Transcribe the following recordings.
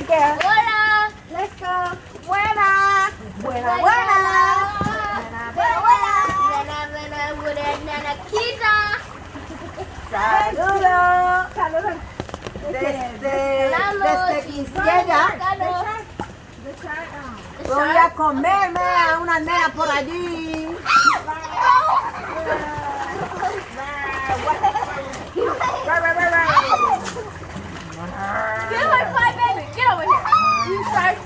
there. Buena. Let's go. Buena. Buena, buena. Buena, buena. Saludos. Saludos. Desde Quisqueya. Voy a comerme a una nena por allí. Get away, fly baby. Get over here. You start.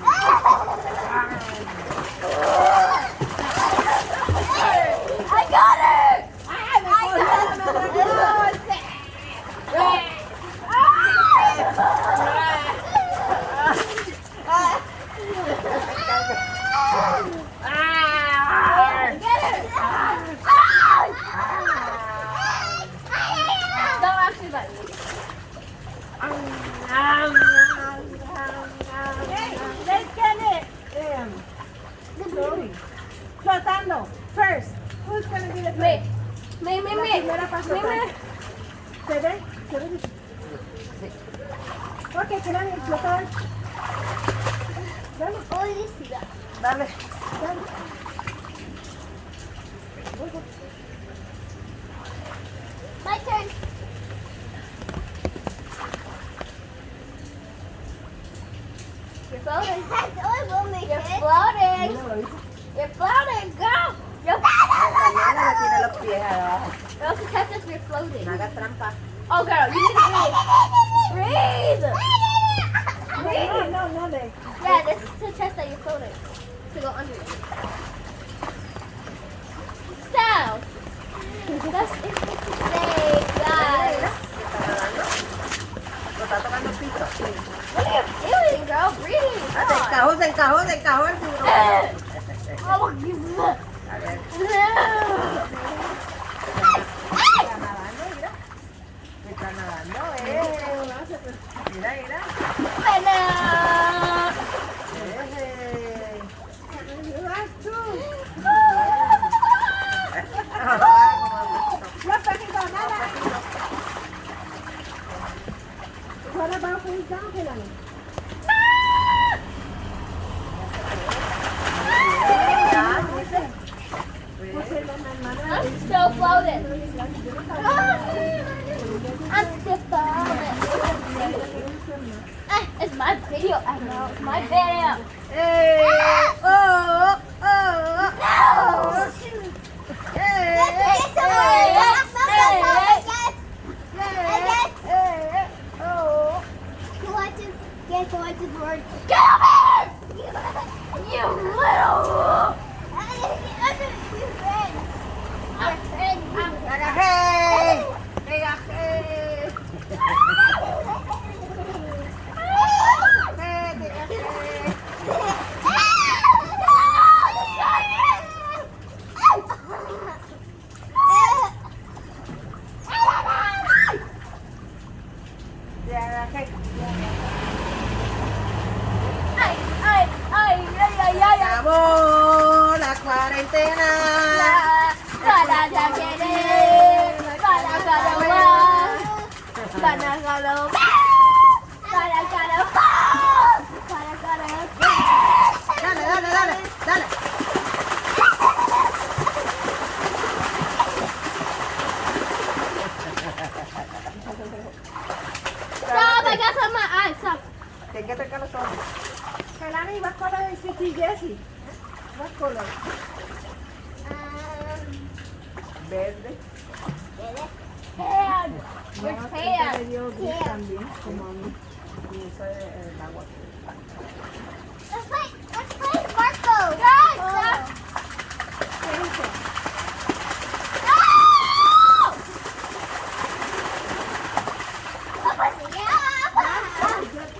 I got it. Don't actually bite me. Let's get it. Flotando. First. Who's going to be the first? Me. La primera para flotar. ¿Se ve? ¿Se ve? Ok, espérame, flotar. Dale. Dale. Dale. My turn. You're floating. You're floating. You're floating. Go. You're Mañana tiene los pies abajo. It also tests if you're floating. No hagas trampa. Oh, girl, you need to breathe. Breathe. No, de. Yeah, this is to test that you're floating. To go under it. So, that's it for today, guys. Lo está tocando el piso. What are you doing, girl? Breathe. Se encajó el tiburón. Oh, you. A ver. Está nadando, Mira. What about face down, Kelani? I'm still floating. I'm still floating. It's my video. I know. It's my video. Hey! Oh! Get over here! You little... Acabó la cuarentena. Dale. Stop, I got some in my eyes. Stop. Tienes que tocar los ojos. Kelani, what color is it, Jessie? What color? Verde. Tan. Your No, tan. le dio gris también, como a mí. Y eso es el agua. Let's play Marco. Guys, stop. ¿Qué dice?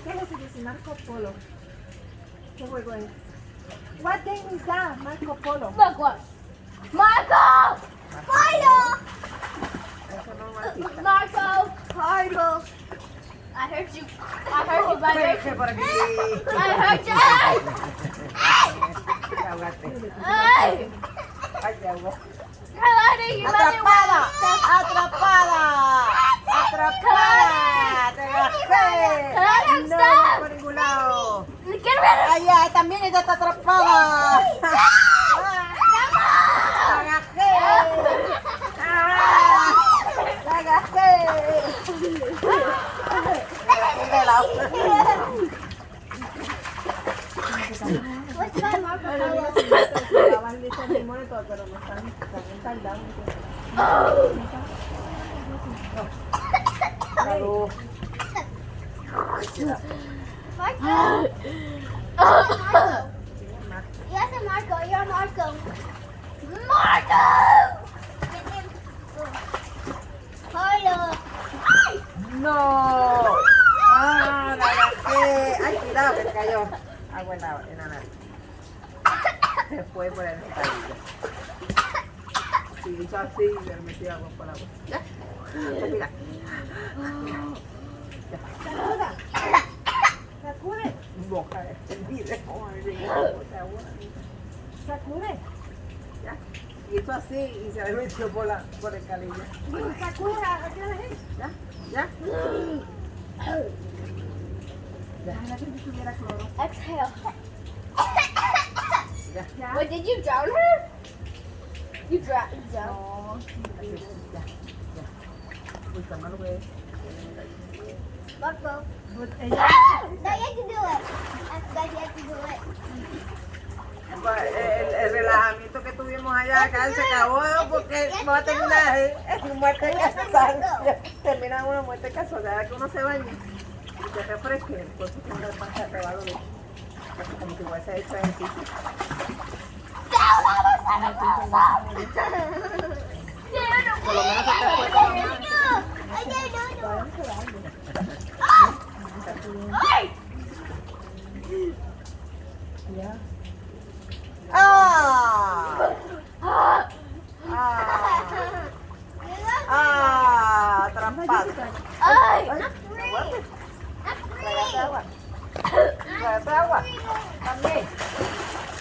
¿Qué es eso? Dice Marco Polo. ¿Qué juego es? What game is that, Marco Polo? Look, what? Marco! Marco! Eso no es artista. Marco! I heard you. By Vete por aquí. I heard you. Te ahogaste. Hey! Ay, te ahogó. Kalani, you let me ¡Atrapada! win. ¡Atrapada! ¡Atrapada! ¡Te gasté! Kalani, No, stop. por ningún lado. Ay, ay, también ella está atrapada. La agajé. La agajé. What's my marker color? Pero no están tardados. Marco. Yes, a Marco. You're Marco. Marco! Hello. No. Ah, la agajé. Ay, cuidado que se cayó. Agua en la nariz. Se fue por el escalillo. Si hizo así, le metí agua por la boca. ¿Ya? Mira. Sacuda. Sacude. Boca extendida. Sacude. ¿Ya? Y hizo así y se le metió por el calillo. Sacude. ¿Ya? ¿Ya? Ojalá que tuviera cloro. Exhale. ¿Ya? Ya. Wait, did you drown her? You drowned. No. Así, ya. Ya. Uy, está malo, güey. Marco. But No, ella. you have to do it. I forgot you have to do it. El relajamiento que tuvimos allá acá se acabó porque va a terminar en muerte de cansancio. Termina en una muerte casual, que uno se bañe y se refresque, el cuerpo tiene una panza de valor, como si hubiese hecho ejercicio. Por lo menos se te fue como Ya. ¡Ah! ¡Ah! Atrapado. Trágate agua. Trágate agua. También.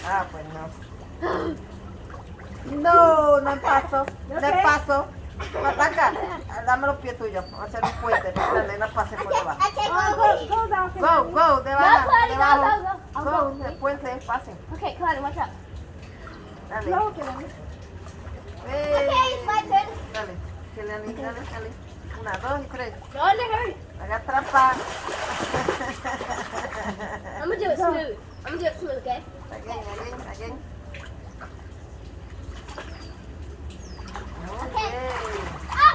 Ah, pues no. No, no paso. Despacio. Ataca. Dame los pies tuyos. Vamos a hacer un puente para que la nena pase por debajo. Go down. Go, debajo. Go. Go, después se pasen. Okay, come on, watch out. Dale. Slow, que la Okay, it's my turn. Dale. Que le anís, dale. 1, 2 y 3. No, under her. Haga trampa. I'm gonna do it smooth. Okay? Again. Okay. Okay. Ah!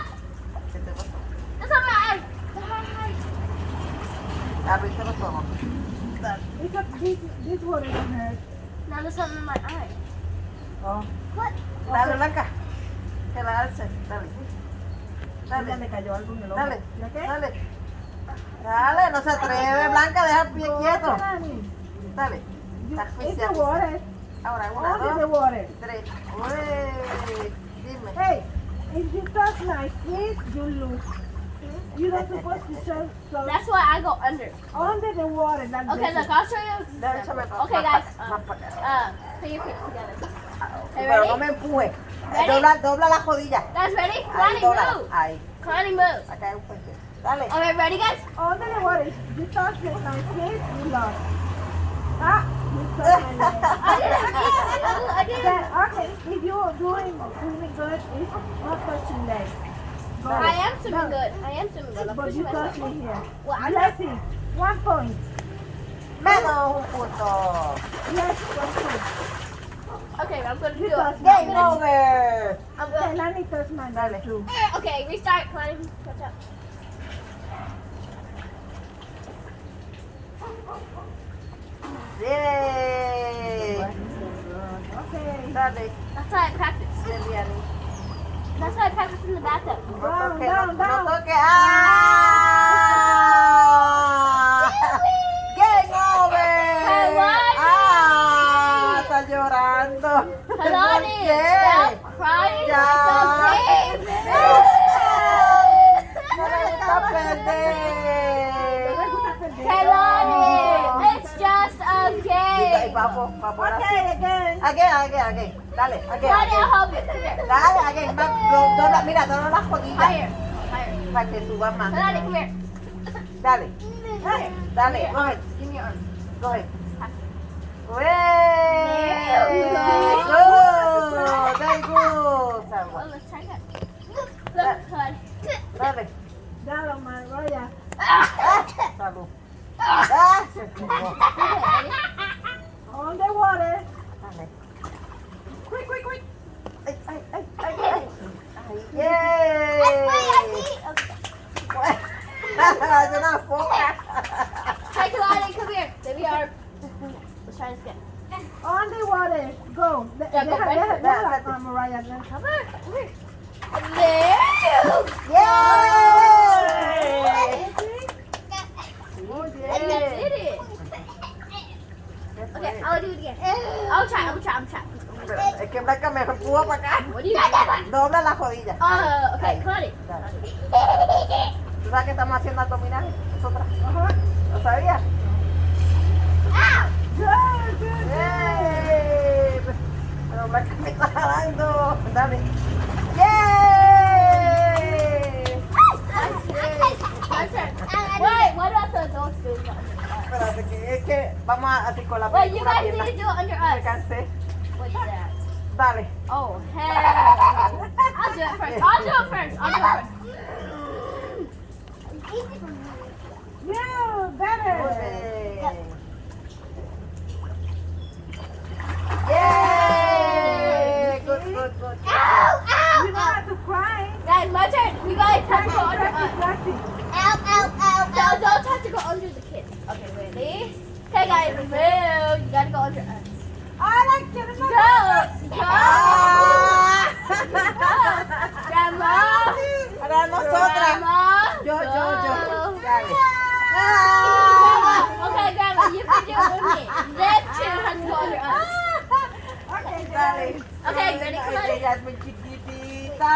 ¿Qué te pasó? It's on my eye. Abriste los ojos. Dale. This water don't hurt. Now there's something in my eye. Oh. What? Dale, Blanca. Que la alce. Dale. Ya Dale. le cayó algo en el ojo. Dale. ¿Ya qué? Dale, no se atreve, Blanca, deja el pie quieto. Dani. Dale. Está It's the asfixiando. water. Ahora, 1, Only the 2, water. 3. Uy, dime. Hey, if you touch my feet, you lose. You're not supposed to show so That's why I go under. under the water. That's Okay, look, I'll show you. Dale, échame para Okay, guys. Más para acá. Put your feet together. Okay, Pero ready? no me empuje. Ready? Dobla la jodilla. Guys, ready? Ahí, Connie, dobla. move. Ahí. Connie, move. Acá hay un puente. Dale. Okay, ready, guys? under the water. If you touch my feet, you lost. Ah, you touch my leg. I did it. Then, okay, if you're doing swimming good, it's not touching legs. Go. I am swimming good. I am swimming good. I'm But pushing you touch myself. me here. Well, I'm Let's see. 1 point. Menos un punto. Yes, 1 point. Okay, I'm gonna do You it. touch Game my leg. over. I'm Okay, gonna. let me touch my Dale. leg too. Okay, restart. Connie, watch out. Yay. Okay. Dale. That's how I practice. Eliani. That's how I practice in the bathtub. No Down, toque, down, no down. toque. ¡Ah! Game over. Kalani. ¡Ah! Está llorando. Kalani, ¿Por qué? stop crying Ya. like a baby. No le gusta perder. Kalani, it's just a Y game. vamos ahora sí. Okay, again. Again. Dale, Kalani, I'll help you. Come here. Dale, again. Mira, dobla las rodillas Higher. para que suba más. Kalani, come here. Dale, Come here. dale. Go ahead. Give me your arm. Go ahead. Very good. Well, let's try that. Look, God. Dale. Dale, Mariah. Salud. Se esfumó. On the water. Dale. Quick, quick, quick. Ay, ay, ay, ay, ay. Ay, yay. Es una foca. Hi, Kalani, come here. There we are. Let's try this again. On the water. Go. Yeah, go back. Deja, Mariah. Come here. Come here. There. Yay. Oh, And you yeah. did it. Okay, I'll do it again. I'll try. Pero es que Blanca me empujó para acá. What do you do? Dobla la rodilla. Okay, Kalani. ¿Tú sabes que estamos haciendo abdominales? Nosotras. Uh-huh. ¿Lo sabías? Good, good, ¡Yay! Pero Blanca me está jalando. Dale. ¡Yay! My turn. Wait, what about the adults do? Espérate, que es que vamos así con la Wait, you una guys pierna. need to do it under Me us. cansé. What's that? Dale. Oh, hell. I'll do it first. I'll do it first. Yeah, better. Muy bien. ¡Yay! Good, good, good. Ow, You don't have to cry. Guys, my turn. You guys have to go under us. Practice. The adults have to go under the kids. Okay, ready? Okay, guys, move. You gotta go under us. I like it. Go! Go! Grandma! Para nosotras. Grandma! Yo. Go. Dale. Grandma. Okay, Grandma, you can do it with me. Them two have to go under us. Okay, Dale. Okay, ready? Come on. Ella es muy chiquitita.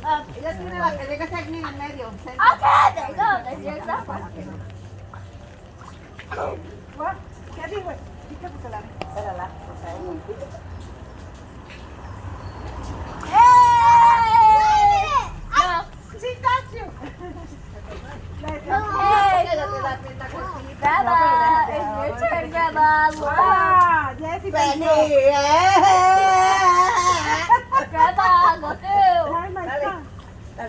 Ella tiene la que llega aquí en medio. Okay, there you go. There's your example. What? Kevin, wait. Be careful, Kalani. Espérala. No. She got you. Okay. Grandma, it's your turn, Grandma. Look. Ah, yes, you can go. Grandma, go through. Ay, my son.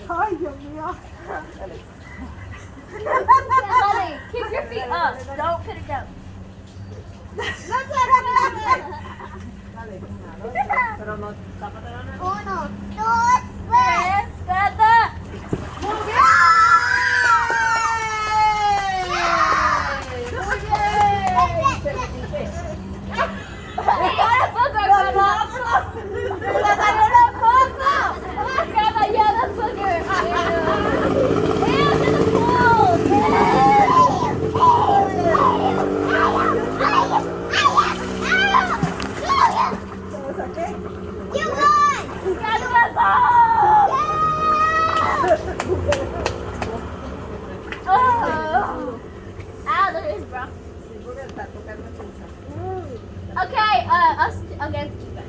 Ay, Dios mío. Honey, keep your feet up. Don't put it down. Pero no, tápatela nada. Tres, Grandma. You got a booger, Grandma. Grandma, you're not booger. Grandma, you're the booger. Ew, to the pool. Grandma's home. Oh. Ow, there is, bro. Okay, us against you guys.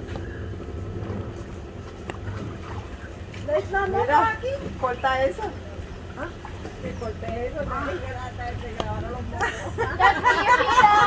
There's no more Mira, aquí. corta eso. Que corte eso, no te queda hasta ese que ahora los mocos. Just put your feet up.